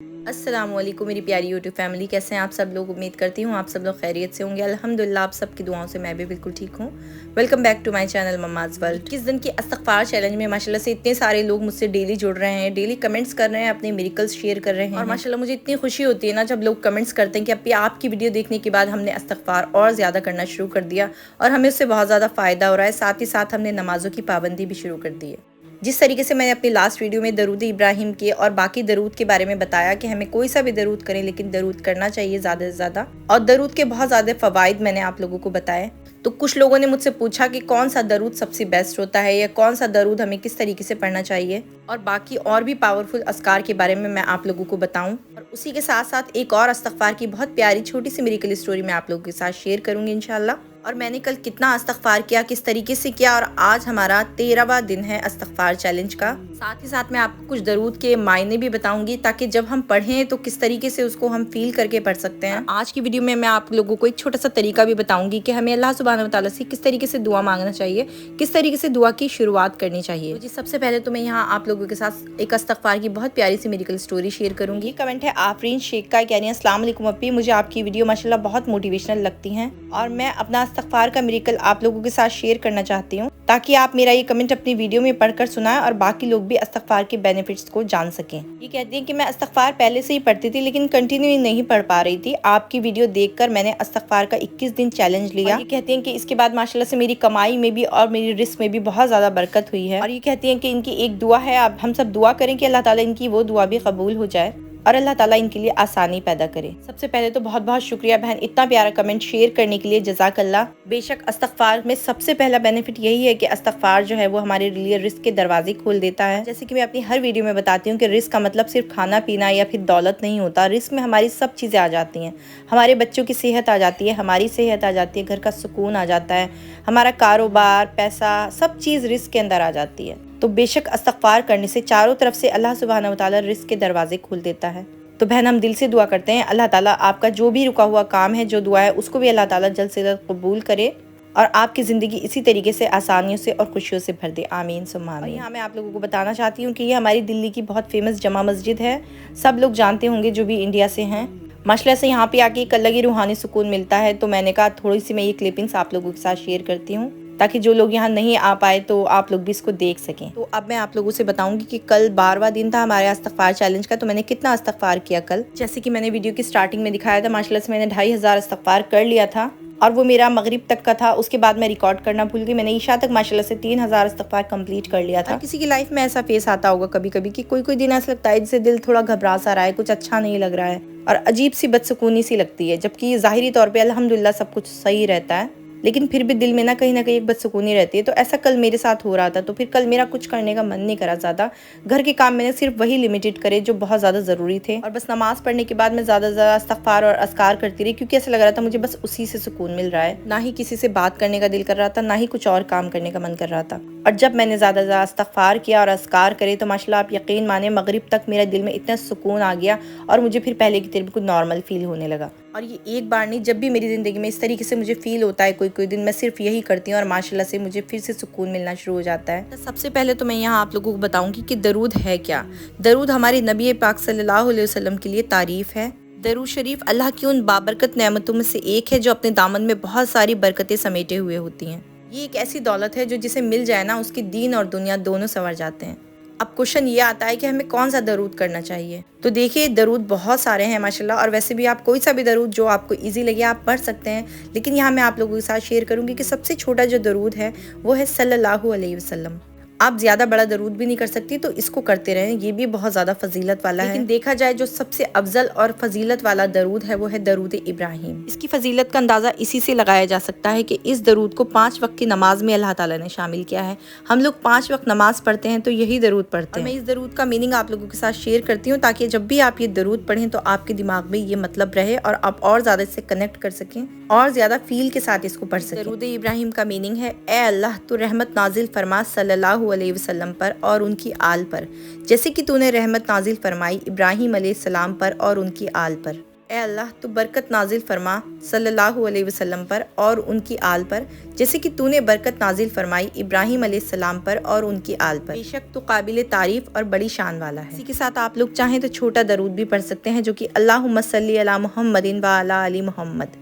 السلام علیکم میری پیاری یوٹیوب فیملی، کیسے ہیں آپ سب لوگ؟ امید کرتی ہوں آپ سب لوگ خیریت سے ہوں گے۔ الحمدللہ آپ سب کی دعاؤں سے میں بھی بالکل ٹھیک ہوں۔ Welcome back to my channel مماز ورلڈ۔ 21 دن کی استغفار چیلنج میں ماشاءاللہ سے اتنے سارے لوگ مجھ سے ڈیلی جڑ رہے ہیں، ڈیلی کمنٹس کر رہے ہیں، اپنے میریکلز شیئر کر رہے ہیں، اور ماشاءاللہ مجھے اتنی خوشی ہوتی ہے نا جب لوگ کمنٹس کرتے ہیں کہ ابھی آپ کی ویڈیو دیکھنے کے بعد ہم نے استغفار اور زیادہ کرنا شروع کر دیا اور ہمیں اس سے بہت زیادہ فائدہ ہو رہا ہے، ساتھ ہی ساتھ ہم نے نمازوں کی پابندی بھی شروع کر دی ہے۔ جس طریقے سے میں نے اپنی لاسٹ ویڈیو میں درود ابراہیم کے اور باقی درود کے بارے میں بتایا کہ ہمیں کوئی سا بھی درود کریں لیکن درود کرنا چاہیے زیادہ سے زیادہ، اور درود کے بہت زیادہ فوائد میں نے آپ لوگوں کو بتائے، تو کچھ لوگوں نے مجھ سے پوچھا کہ کون سا درود سب سے بیسٹ ہوتا ہے یا کون سا درود ہمیں کس طریقے سے پڑھنا چاہیے، اور باقی اور بھی پاورفل اذکار کے بارے میں آپ لوگوں کو بتاؤں، اور اسی کے ساتھ ساتھ ایک اور استغفار کی بہت پیاری چھوٹی سی میریکل اسٹوری میں آپ لوگوں کے ساتھ شیئر کروں گی انشاءاللہ۔ اور میں نے کل کتنا استغفار کیا، کس طریقے سے کیا، اور آج ہمارا 13واں دن ہے استغفار چیلنج کا۔ ساتھ ہی ساتھ میں آپ کو کچھ درود کے معنی بھی بتاؤں گی تاکہ جب ہم پڑھیں تو کس طریقے سے اس کو ہم فیل کر کے پڑھ سکتے ہیں۔ آج کی ویڈیو میں آپ لوگوں کو ایک چھوٹا سا طریقہ بھی بتاؤں گی کہ ہمیں اللہ سبحانہ و تعالیٰ سے کس طریقے سے دعا مانگنا چاہیے، کس طریقے سے دعا کی شروعات کرنی چاہیے۔ جی سب سے پہلے تو میں یہاں آپ لوگوں کے ساتھ ایک استغفار کی بہت پیاری سی میریکل اسٹوری شیئر کروں گی۔ کمنٹ ہے آفرین شیخ کا، یعنی السلام علیکم اپی، مجھے آپ کی ویڈیو ماشاءاللہ بہت موٹیویشنل لگتی ہیں اور میں اپنا استغفار کا میریکل آپ لوگوں کے ساتھ شیئر کرنا چاہتی ہوں تاکہ آپ میرا یہ کمنٹ اپنی ویڈیو میں پڑھ کر سنائیں اور باقی لوگ بھی استغفار کے بینیفٹس کو جان سکیں۔ یہ کہتی ہیں کہ میں استغفار پہلے سے ہی پڑھتی تھی لیکن کنٹینیو نہیں پڑھ پا رہی تھی، آپ کی ویڈیو دیکھ کر میں نے استغفار کا 21 دن چیلنج لیا۔ یہ کہتی ہیں کہ اس کے بعد ماشاءاللہ سے میری کمائی میں بھی اور میری رزق میں بھی بہت زیادہ برکت ہوئی ہے، اور یہ کہتی ہیں کہ ان کی ایک دعا ہے، اب ہم سب دعا کریں کہ اللہ تعالیٰ ان کی وہ دعا بھی قبول ہو جائے اور اللہ تعالیٰ ان کے لیے آسانی پیدا کرے۔ سب سے پہلے تو بہت بہت شکریہ بہن اتنا پیارا کمنٹ شیئر کرنے کے لیے، جزاک اللہ۔ بے شک استغفار میں سب سے پہلا بینیفٹ یہی ہے کہ استغفار جو ہے وہ ہمارے لیے رزق کے دروازے کھول دیتا ہے۔ جیسے کہ میں اپنی ہر ویڈیو میں بتاتی ہوں کہ رزق کا مطلب صرف کھانا پینا یا پھر دولت نہیں ہوتا، رزق میں ہماری سب چیزیں آ جاتی ہیں، ہمارے بچوں کی صحت آ جاتی ہے، ہماری صحت آ جاتی ہے، گھر کا سکون آ جاتا ہے، ہمارا کاروبار، پیسہ، سب چیز رزق کے اندر آ جاتی ہے۔ تو بے شک استغفار کرنے سے چاروں طرف سے اللہ سبحانہ و تعالیٰ رزق کے دروازے کھول دیتا ہے۔ تو بہن ہم دل سے دعا کرتے ہیں اللہ تعالیٰ آپ کا جو بھی رکا ہوا کام ہے، جو دعا ہے، اس کو بھی اللہ تعالیٰ جلد سے جلد قبول کرے اور آپ کی زندگی اسی طریقے سے آسانیوں سے اور خوشیوں سے بھر دے، آمین ثم آمین۔ اور یہاں میں آپ لوگوں کو بتانا چاہتی ہوں کہ یہ ہماری دلی کی بہت فیمس جامع مسجد ہے، سب لوگ جانتے ہوں گے جو بھی انڈیا سے ہیں۔ ماشاءاللہ سے یہاں پہ آ کے ایک الگ ہی روحانی سکون ملتا ہے، تو میں نے کہا تھوڑی سی میں یہ کلپنگس آپ لوگوں کے ساتھ شیئر کرتی ہوں تاکہ جو لوگ یہاں نہیں آ پائے تو آپ لوگ بھی اس کو دیکھ سکیں۔ تو اب میں آپ لوگوں سے بتاؤں گی کہ کل 12واں دن تھا ہمارے استغفار چیلنج کا، تو میں نے کتنا استغفار کیا کل۔ جیسے کہ میں نے ویڈیو کی سٹارٹنگ میں دکھایا تھا، ماشاءاللہ سے میں نے 2500 استغفار کر لیا تھا، اور وہ میرا مغرب تک کا تھا، اس کے بعد میں ریکارڈ کرنا بھول گئی، میں نے عشاء تک ماشاءاللہ سے 3000 استغفار کمپلیٹ کر لیا تھا۔ اور کسی کی لائف میں ایسا فیس آتا ہوگا کبھی کبھی کہ کوئی دن ایسا لگتا ہے جسے دل تھوڑا گھبرا سا رہا ہے، کچھ اچھا نہیں لگ رہا ہے اور عجیب سی بدسکونی سی لگتی ہے، جبکہ ظاہری طور پہ الحمدللہ سب کچھ صحیح رہتا ہے، لیکن پھر بھی دل میں نہ کہیں ایک بدسکونی رہتی ہے۔ تو ایسا کل میرے ساتھ ہو رہا تھا، تو پھر کل میرا کچھ کرنے کا من نہیں کرا زیادہ، گھر کے کام میں نے صرف وہی لمیٹڈ کرے جو بہت زیادہ ضروری تھے، اور بس نماز پڑھنے کے بعد میں زیادہ استغفار اور اذکار کرتی رہی، کیونکہ ایسا لگ رہا تھا مجھے بس اسی سے سکون مل رہا ہے، نہ ہی کسی سے بات کرنے کا دل کر رہا تھا، نہ ہی کچھ اور کام کرنے کا من کر رہا تھا۔ اور جب میں نے زیادہ استغفار کیا اور اذکار کرے تو ماشاءاللہ آپ یقین مانیں مغرب تک میرے دل میں اتنا سکون آ گیا اور مجھے پھر پہلے کی طرح بالکل نارمل فیل ہونے لگا۔ اور یہ ایک بار نہیں، جب بھی میری زندگی میں اس طریقے سے مجھے فیل ہوتا ہے کوئی دن، میں صرف یہی کرتی ہوں اور ماشاءاللہ سے مجھے پھر سے سکون ملنا شروع ہو جاتا ہے۔ سب سے پہلے تو میں یہاں آپ لوگوں کو بتاؤں گی کہ درود ہے کیا۔ درود ہمارے نبی پاک صلی اللہ علیہ وسلم کے لیے تعریف ہے۔ درود شریف اللہ کی ان بابرکت نعمتوں میں سے ایک ہے جو اپنے دامن میں بہت ساری برکتیں سمیٹے ہوئے ہوتی ہیں۔ یہ ایک ایسی دولت ہے جو جسے مل جائے نا، اس کی دین اور دنیا دونوں سنور جاتے ہیں۔ اب کوشچن یہ آتا ہے کہ ہمیں کون سا درود کرنا چاہیے، تو دیکھیے درود بہت سارے ہیں ماشاءاللہ، اور ویسے بھی آپ کوئی سا بھی درود جو آپ کو ایزی لگے آپ پڑھ سکتے ہیں، لیکن یہاں میں آپ لوگوں کے ساتھ شیئر کروں گی کہ سب سے چھوٹا جو درود ہے وہ ہے صلی اللہ علیہ وسلم۔ آپ زیادہ بڑا درود بھی نہیں کر سکتی تو اس کو کرتے رہیں، یہ بھی بہت زیادہ فضیلت والا ہے، لیکن دیکھا جائے جو سب سے افضل اور فضیلت والا درود ہے وہ ہے درود ابراہیم۔ اس کی فضیلت کا اندازہ اسی سے لگایا جا سکتا ہے کہ اس درود کو 5 وقت کی نماز میں اللہ تعالیٰ نے شامل کیا ہے۔ ہم لوگ 5 وقت نماز پڑھتے ہیں تو یہی درود پڑھتے ہیں، اور میں اس درود کا میننگ آپ لوگوں کے ساتھ شیئر کرتی ہوں تاکہ جب بھی آپ یہ درود پڑھیں تو آپ کے دماغ میں یہ مطلب رہے اور آپ اور زیادہ اس سے کنیکٹ کر سکیں اور زیادہ فیل کے ساتھ اس کو پڑھ سکیں۔ درود ابراہیم کا میننگ ہے، اے اللہ تو رحمت نازل فرما صلی اللہ علیہ وسلم پر اور ان کی آل پر، جیسے کہ تو نے رحمت نازل فرمائی ابراہیم علیہ السلام پر اور ان کی آل پر۔ اے اللہ تو برکت نازل فرما صلی اللہ علیہ وسلم پر اور ان کی آل پر، جیسے کہ تو نے برکت نازل فرمائی ابراہیم علیہ السلام پر اور ان کی آل پر، بے شک تو قابل تعریف اور بڑی شان والا ہے۔ اسی کے ساتھ آپ لوگ چاہیں تو چھوٹا درود بھی پڑھ سکتے ہیں، جو کہ اللہم صلی علی محمد وعلی آل محمد،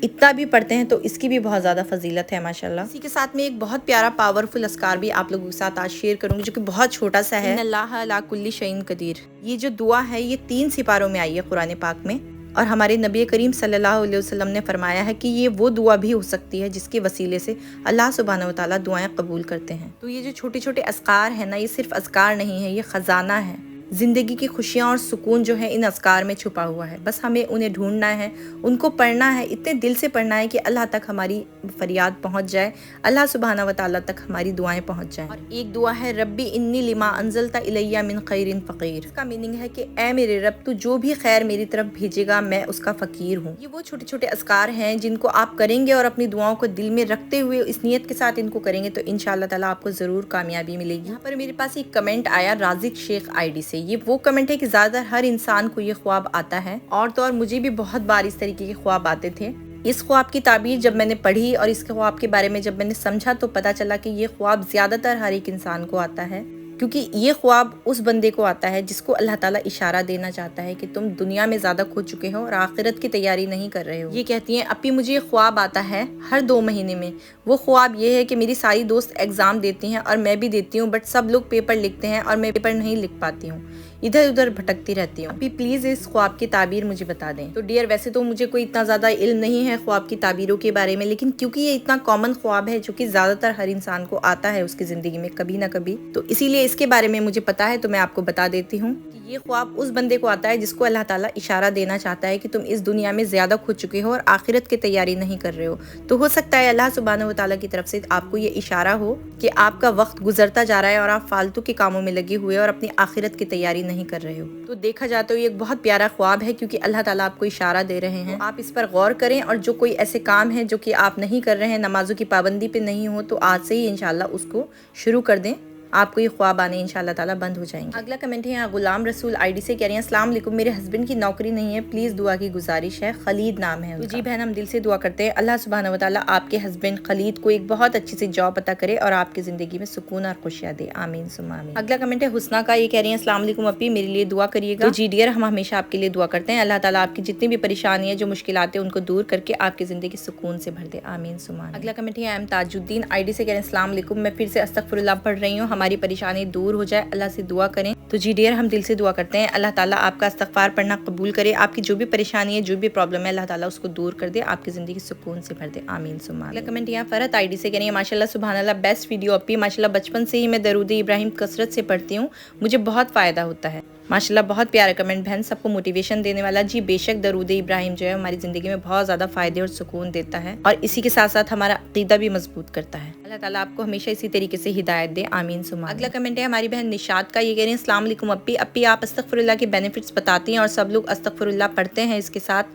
اتنا بھی پڑھتے ہیں تو اس کی بھی بہت زیادہ فضیلت ہے ماشاءاللہ۔ اسی کے ساتھ میں ایک بہت پیارا پاورفل اذکار بھی آپ لوگوں کے ساتھ آج شیئر کروں گی، جو کہ بہت چھوٹا سا ہے۔ ان اللہ علی کل شیء قدیر، یہ جو دعا ہے یہ 3 سپاروں میں آئی ہے قرآن پاک میں، اور ہمارے نبی کریم صلی اللہ علیہ وسلم نے فرمایا ہے کہ یہ وہ دعا بھی ہو سکتی ہے جس کے وسیلے سے اللہ سبحانہ وتعالیٰ دعائیں قبول کرتے ہیں۔ تو یہ جو چھوٹے چھوٹے اذکار ہیں نا، یہ صرف اذکار نہیں ہے، یہ خزانہ ہے۔ زندگی کی خوشیاں اور سکون جو ہے ان اذکار میں چھپا ہوا ہے، بس ہمیں انہیں ڈھونڈنا ہے، ان کو پڑھنا ہے، اتنے دل سے پڑھنا ہے کہ اللہ تک ہماری فریاد پہنچ جائے، اللہ سبحانہ وتعالیٰ تک ہماری دعائیں پہنچ جائیں۔ اور ایک دعا ہے ربی انی لما انزلت الیہ من خیر فقیر، اس کا میننگ ہے کہ اے میرے رب تو جو بھی خیر میری طرف بھیجے گا میں اس کا فقیر ہوں۔ یہ وہ چھوٹے چھوٹے اذکار ہیں جن کو آپ کریں گے اور اپنی دعاؤں کو دل میں رکھتے ہوئے اس نیت کے ساتھ ان کو کریں گے تو انشاءاللہ تعالیٰ آپ کو ضرور کامیابی ملے گی۔ یہاں پر میرے پاس ایک کمنٹ آیا رازق شیخ آئی ڈی سے، یہ وہ کمنٹ ہے کہ زیادہ تر ہر انسان کو یہ خواب آتا ہے، اور تو اور مجھے بھی بہت بار اس طریقے کے خواب آتے تھے۔ اس خواب کی تعبیر جب میں نے پڑھی اور اس خواب کے بارے میں جب میں نے سمجھا تو پتہ چلا کہ یہ خواب زیادہ تر ہر ایک انسان کو آتا ہے، کیونکہ یہ خواب اس بندے کو آتا ہے جس کو اللہ تعالیٰ اشارہ دینا چاہتا ہے کہ تم دنیا میں زیادہ کھو چکے ہو اور آخرت کی تیاری نہیں کر رہے ہو۔ یہ کہتی ہیں اپی مجھے یہ خواب آتا ہے ہر 2 مہینے میں، وہ خواب یہ ہے کہ میری ساری دوست ایگزام دیتی ہیں اور میں بھی دیتی ہوں، بٹ سب لوگ پیپر لکھتے ہیں اور میں پیپر نہیں لکھ پاتی ہوں، ادھر ادھر بھٹکتی رہتی ہوں۔ ابھی پلیز اس خواب کی تعبیر مجھے بتا دیں۔ تو ڈیئر ویسے تو مجھے کوئی اتنا زیادہ علم نہیں ہے خواب کی تعبیروں کے بارے میں، لیکن کیونکہ یہ اتنا کامن خواب ہے جو کہ زیادہ تر ہر انسان کو آتا ہے اس کی زندگی میں کبھی نہ کبھی، تو اسی لیے اس کے بارے میں مجھے پتا ہے تو میں آپ کو بتا دیتی ہوں کہ یہ خواب اس بندے کو آتا ہے جس کو اللہ تعالیٰ اشارہ دینا چاہتا ہے کہ تم اس دنیا میں زیادہ کھو چکے ہو اور آخرت کی تیاری نہیں کر رہے ہو۔ تو ہو سکتا ہے اللہ سبحانہ وتعالیٰ کی طرف سے آپ کو یہ اشارہ ہو کہ آپ کا وقت گزرتا جا رہا ہے اور آپ فالتو کے کاموں میں لگے ہوئے اور اپنی آخرت کی تیاری نہیں کر رہے ہو۔ تو دیکھا جائے تو یہ ایک بہت پیارا خواب ہے، کیونکہ اللہ تعالیٰ آپ کو اشارہ دے رہے ہیں، آپ اس پر غور کریں، اور جو کوئی ایسے کام ہیں جو کہ آپ نہیں کر رہے ہیں، نمازوں کی پابندی پہ نہیں ہو، تو آج سے ہی انشاءاللہ اس کو شروع کر دیں، آپ کو یہ خواب آنے انشاءاللہ تعالیٰ بند ہو جائیں گے۔ اگلا کمنٹ ہے یہاں غلام رسول آئی ڈی سے، کہہ رہے ہیں السلام علیکم، میرے ہسبینڈ کی نوکری نہیں ہے، پلیز دعا کی گزارش ہے، خلید نام ہے۔ جی بہن، ہم دل سے دعا کرتے ہیں اللہ سبحانہ وتعالیٰ آپ کے ہسبینڈ خلید کو ایک بہت اچھی سی جاب عطا کرے اور آپ کی زندگی میں سکون اور خوشیاں دے، آمین ثم آمین۔ اگلا کمنٹ ہے حسنہ کا، یہ کہہ رہی ہیں السلام علیکم اپی، میرے لیے دعا کریے گا۔ جی ڈیئر، ہم ہمیشہ آپ کے لیے دعا کرتے ہیں، اللہ تعالیٰ آپ کی جتنی بھی پریشانی ہے، جو مشکلات ہیں، ان کو دور کر کے آپ کی زندگی سکون سے بھر دے، آمین ثم آمین۔ اگلا کمنٹ ہے M Taj Uddin I D سے، کہہ رہے ہیں السلام علیکم، میں پھر سے استغفر اللہ پڑھ رہی ہوں، ہماری پریشانی دور ہو جائے، اللہ سے دعا کریں۔ تو جی ڈیئر، ہم دل سے دعا کرتے ہیں اللہ تعالیٰ آپ کا استغفار پڑھنا قبول کرے، آپ کی جو بھی پریشانی ہے، جو بھی پرابلم ہے، اللہ تعالیٰ اس کو دور کر دے، آپ کی زندگی سکون سے بھر دے، آمین ثم آمین۔ اگلا کمنٹ یہاں فرحت آئی ڈی سے، کہہ رہی ہیں ماشاءاللہ سبحان اللہ، بیسٹ ویڈیو اپی، ماشاءاللہ بچپن سے ہی میں درود ابراہیم کثرت سے پڑھتی ہوں، مجھے بہت فائدہ ہوتا ہے۔ ماشاءاللہ بہت پیارا کمنٹ بہن، سب کو موٹیویشن دینے والا۔ جی بے شک درود ابراہیم جو ہے ہماری زندگی میں بہت زیادہ فائدے اور سکون دیتا ہے، اور اسی کے ساتھ ساتھ ہمارا عقیدہ بھی مضبوط کرتا ہے۔ اللہ تعالیٰ آپ کو ہمیشہ اسی طریقے سے ہدایت دے، آمین ثم آمین۔ اگلا کمنٹ ہے ہماری بہن نشاد کا، یہ کہہ رہی ہیں السلام علیکم اپی، آپ استغفر اللہ کے بینیفٹس بتاتی ہیں اور سب لوگ استغفر اللہ پڑھتے ہیں، اس کے ساتھ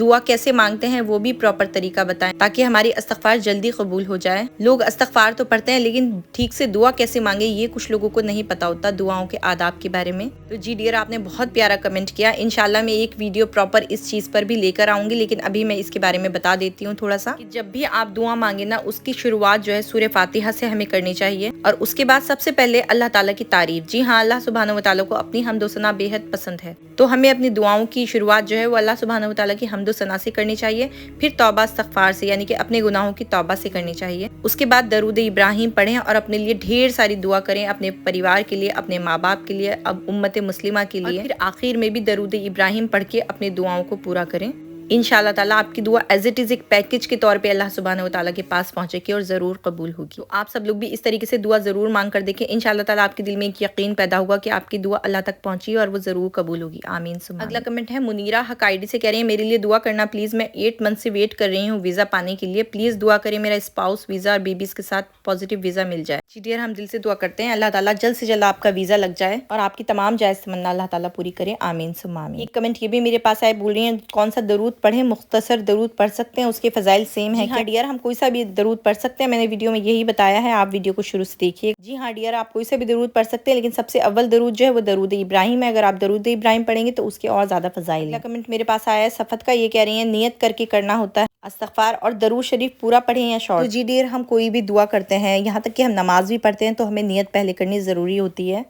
دعا کیسے مانگتے ہیں وہ بھی پراپر طریقہ بتائیں تاکہ ہماری استغفار جلدی قبول ہو جائے۔ لوگ استغفار تو پڑھتے ہیں لیکن ٹھیک سے دعا کیسے مانگے یہ کچھ لوگوں کو نہیں پتا ہوتا، دعاؤں کے آداب کے بارے میں۔ تو جی ڈیئر، آپ نے بہت پیارا کمنٹ کیا، انشاءاللہ میں ایک ویڈیو پراپر اس چیز پر بھی لے کر آؤں گی، لیکن ابھی میں اس کے بارے میں بتا دیتی ہوں تھوڑا سا کہ جب بھی آپ دعا مانگے نا، اس کی شروعات جو ہے سورہ فاتحہ سے ہمیں کرنی چاہیے، اور اس کے بعد سب سے پہلے اللہ تعالیٰ کی تعریف۔ جی ہاں، اللہ سبحانہ وتعالیٰ کو اپنی حمد و ثنا بے حد پسند ہے، تو ہمیں اپنی دعاؤں کی شروعات جو ہے وہ اللہ سبحانہ وتعالیٰ کی حمد و ثنا سے کرنی چاہیے، پھر توبہ استغفار سے، یعنی کہ اپنے گناہوں کی توبہ سے کرنی چاہیے۔ اس کے بعد درود ابراہیم پڑھیں اور اپنے لیے ڈھیر ساری دعا کریں، اپنے پریوار کے لیے، اپنے ماں باپ کے لیے، اب امت مسلمہ کے لیے، اور پھر آخر میں بھی درود ابراہیم پڑھ کے اپنے دعاؤں کو پورا کریں۔ انشاءاللہ تعالیٰ آپ کی دعا ایز اٹ از ایک پیکج کے طور پہ اللہ سبحانہ وتعالیٰ کے پاس پہنچے گی اور ضرور قبول ہوگی۔ تو آپ سب لوگ بھی اس طریقے سے دعا ضرور مانگ کر دیکھیں، انشاءاللہ تعالیٰ آپ کے دل میں ایک یقین پیدا ہوگا کہ آپ کی دعا اللہ تک پہنچی اور وہ ضرور قبول ہوگی، آمین ثم آمین۔ اگلا کمنٹ ہے منیرہ حق آئی ڈی سے، کہہ رہی ہیں میرے لیے دعا کرنا پلیز، میں 8 منتھ سے ویٹ کر رہی ہوں ویزا پانے کے لیے، پلیز دعا کریں میرا اسپاؤس ویزا اور بیبیز کے ساتھ پازیٹیو ویزا مل جائے۔ جی ڈیئر، ہم دل سے دعا کرتے ہیں اللہ تعالیٰ جلد سے جلد آپ کا ویزا لگ جائے اور آپ کی تمام جائز تمنا اللہ تعالیٰ پوری کرے، آمین ثم آمین۔ ایک کمنٹ یہ بھی میرے پاس آئے، بول رہی ہیں کون سا درود درود پڑھیں، مختصر درود پڑھ سکتے ہیں، اس کے فضائل سیم ہیں۔ ہاں ڈیئر، ہم کوئی سا بھی درود پڑھ سکتے ہیں، میں نے ویڈیو میں یہی بتایا ہے، آپ ویڈیو کو شروع سے دیکھیے۔ جی ہاں ڈیئر، آپ کوئی سا بھی درود پڑھ سکتے ہیں، لیکن سب سے اول درود جو ہے وہ درود ابراہیم ہے۔ اگر آپ درود ابراہیم پڑھیں گے تو اس کے اور زیادہ فضائل ہیں۔ اگلا کمنٹ میرے پاس آیا ہے صفت کا، یہ کہہ رہی ہیں نیت کر کے کرنا ہوتا ہے استغفار اور درود شریف پورا پڑھیں یا شارٹ؟ تو جی ڈیئر، ہم کوئی بھی دعا کرتے ہیں، یہاں تک کہ ہم نماز بھی پڑھتے ہیں تو ہمیں نیت پہلے کرنی ضروری ہوتی ہے۔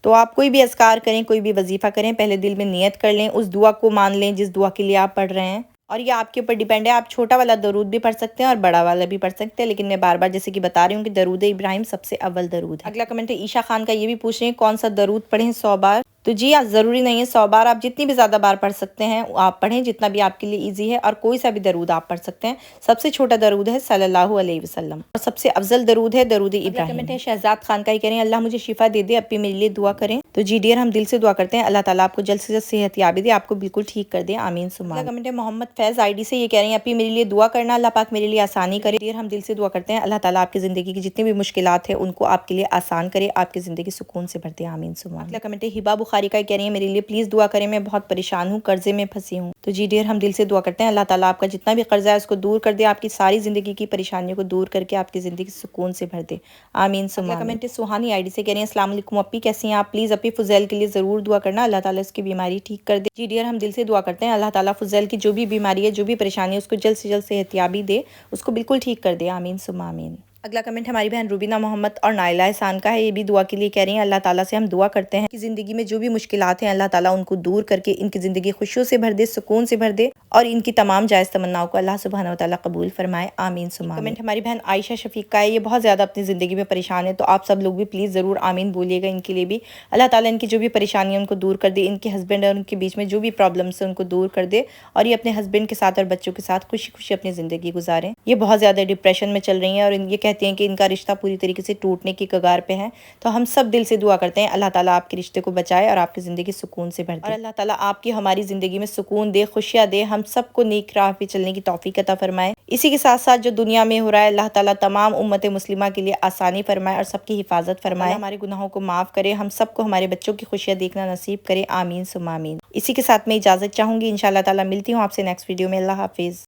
تو آپ کوئی بھی اذکار کریں، کوئی بھی وظیفہ کریں، پہلے دل میں نیت کر لیں، اس دعا کو مان لیں جس دعا کے لیے آپ پڑھ رہے ہیں، اور یہ آپ کے اوپر ڈیپینڈ ہے۔ آپ چھوٹا والا درود بھی پڑھ سکتے ہیں اور بڑا والا بھی پڑھ سکتے ہیں، لیکن میں بار بار جیسے کہ بتا رہی ہوں کہ درود ابراہیم سب سے اول درود ہے۔ اگلا کمنٹ ہے عیشا خان کا، یہ بھی پوچھ رہے ہیں کون سا درود پڑھیں 100 بار؟ تو جی ضروری نہیں ہے 100 بار، آپ جتنی بھی زیادہ بار پڑھ سکتے ہیں آپ پڑھیں، جتنا بھی آپ کے لیے ایزی ہے، اور کوئی سا بھی درود آپ پڑھ سکتے ہیں۔ سب سے چھوٹا درود ہے صلی اللہ علیہ وسلم، اور سب سے افضل درود ہے درود ابراہیم۔ کمنٹ ہے شہزاد خان کا، ہی کہہ رہے ہیں اللہ مجھے شفا دے دے، اپی میرے لیے دعا کریں۔ تو جی ڈیئر، ہم دل سے دعا کرتے ہیں اللہ تعالیٰ آپ کو جلد سے جلد صحت یابی دے، آپ کو بالکل ٹھیک کر دے، آمین ثم آمین۔ کمنٹ ہے محمد فیض آئی ڈی سے، یہ کہہ رہے ہیں اپی میرے لیے دعا کرنا، اللہ پاک میرے لیے آسانی کرے۔ ڈیئر، ہم دل سے دعا کرتے ہیں اللہ تعالیٰ آپ کی زندگی کی جتنی بھی مشکلات ہیں ان کو آپ کے لیے آسان کرے، آپ کی زندگی سکون سے بھر دے، آمین ثم آمین۔ اگلا کمنٹ ہے ہبا بخاری کا، کہہ رہی ہیں میرے لیے پلیز دعا کریں، میں بہت پریشان ہوں، قرضے میں پھنسی ہوں۔ تو جی ڈیئر، ہم دل سے دعا کرتے ہیں اللہ تعالیٰ آپ کا جتنا بھی قرضہ ہے اس کو دور کر دے، آپ کی ساری زندگی کی پریشانیوں کو دور کر کے آپ کی زندگی سکون سے بھر دے، آمین ثم آمین۔ کمنٹ ہے سوہانی آئی ڈی سے، کہہ رہی ہیں السلام علیکم اپی، کیسی ہیں آپ؟ پلیز اپی فضیل کے لیے ضرور دعا کرنا، اللہ تعالیٰ اس کی بیماری ٹھیک کر دے۔ جی ڈیئر، ہم دل سے دعا کرتے ہیں اللہ تعالیٰ فضیل کی جو بھی بیماری ہے، جو بھی پریشانی ہے، اس کو جلد سے جلد صحت یابی دے، اس کو بالکل ٹھیک کر دے، آمین ثم آمین۔ اگلا کمنٹ ہماری بہن روبینہ محمد اور نائلہ احسان کا ہے، یہ بھی دعا کے لیے کہہ رہی ہیں اللہ تعالیٰ سے ہم دعا کرتے ہیں کہ زندگی میں جو بھی مشکلات ہیں اللہ تعالیٰ ان کو دور کر کے ان کی زندگی خوشیوں سے بھر دے، سکون سے بھر دے، اور ان کی تمام جائز تمناؤں کو اللہ سبحانہ و تعالیٰ قبول فرمائے، آمین ثم آمین۔ کمنٹ ہماری بہن عائشہ شفیق کا ہے، یہ بہت زیادہ اپنی زندگی میں پریشان ہے، تو آپ سب لوگ بھی پلیز ضرور آمین بولیے گا ان کے لیے بھی، اللہ تعالیٰ ان کی جو بھی پریشانی ہے ان کو دور کر دے، ان کے ہسبینڈ اور ان کے بیچ میں جو بھی پرابلمس ہیں ان کو دور کر دے، اور یہ اپنے ہسبینڈ کے ساتھ اور بچوں کے ساتھ خوشی خوشی اپنی زندگی گزاریں۔ یہ بہت زیادہ ڈپریشن میں چل رہی ہیں اور یہ کہتی ہیں کہ ان کا رشتہ پوری طریقے سے ٹوٹنے کی کگار پہ ہے، تو ہم سب دل سے دعا کرتے ہیں اللہ تعالیٰ آپ کے رشتے کو بچائے اور آپ کی زندگی سکون سے بھر دے، اور اللہ تعالیٰ آپ کی ہماری زندگی میں سکون دے، خوشیاں دے، ہم سب کو نیک راہ پہ چلنے کی توفیق عطا فرمائے۔ اسی کے ساتھ ساتھ جو دنیا میں ہو رہا ہے اللہ تعالیٰ تمام امت مسلمہ کے لیے آسانی فرمائے اور سب کی حفاظت فرمائے، ہمارے گناہوں کو معاف کرے، ہم سب کو ہمارے بچوں کی خوشیاں دیکھنا نصیب کرے، آمین ثم آمین۔ اسی کے ساتھ میں اجازت چاہوں گی، انشاءاللہ تعالیٰ ملتی ہوں آپ سے نیکسٹ ویڈیو میں، اللہ حافظ۔